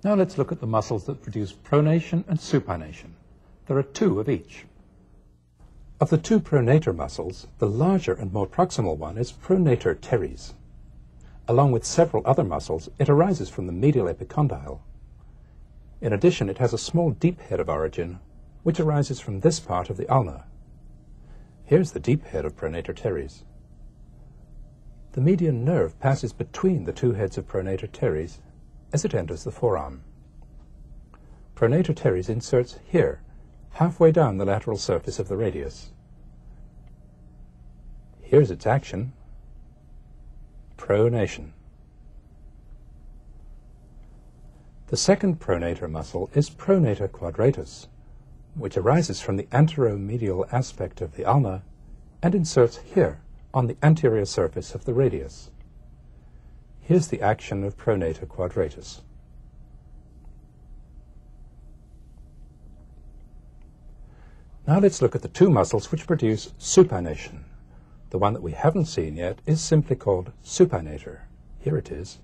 Now let's look at the muscles that produce pronation and supination. There are two of each. Of the two pronator muscles, the larger and more proximal one is pronator teres. Along with several other muscles, it arises from the medial epicondyle. In addition, it has a small deep head of origin, which arises from this part of the ulna. Here's the deep head of pronator teres. The median nerve passes between the two heads of pronator teres as it enters the forearm. Pronator teres inserts here, halfway down the lateral surface of the radius. Here's its action: pronation. The second pronator muscle is pronator quadratus, which arises from the anteromedial aspect of the ulna and inserts here on the anterior surface of the radius. Here's the action of pronator quadratus. Now let's look at the two muscles which produce supination. The one that we haven't seen yet is simply called supinator. Here it is.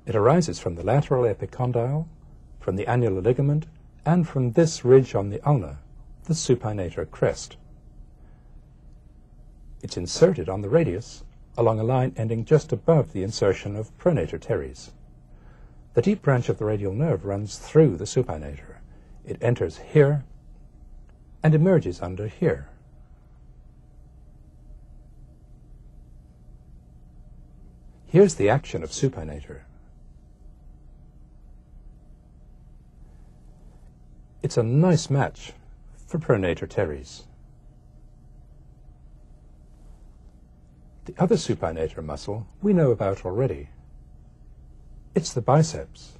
It arises from the lateral epicondyle, from the annular ligament, and from this ridge on the ulna, the supinator crest. It's inserted on the radius along a line ending just above the insertion of pronator teres. The deep branch of the radial nerve runs through the supinator. It enters here and emerges under here. Here's the action of supinator. It's a nice match for pronator teres. The other supinator muscle we know about already. It's the biceps.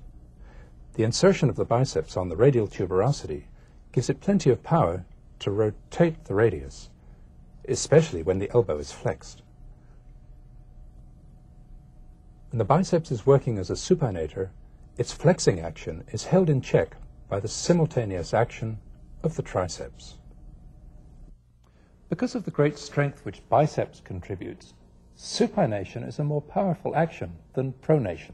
The insertion of the biceps on the radial tuberosity gives it plenty of power to rotate the radius, especially when the elbow is flexed. When the biceps is working as a supinator, its flexing action is held in check by the simultaneous action of the triceps. Because of the great strength which biceps contributes, supination is a more powerful action than pronation.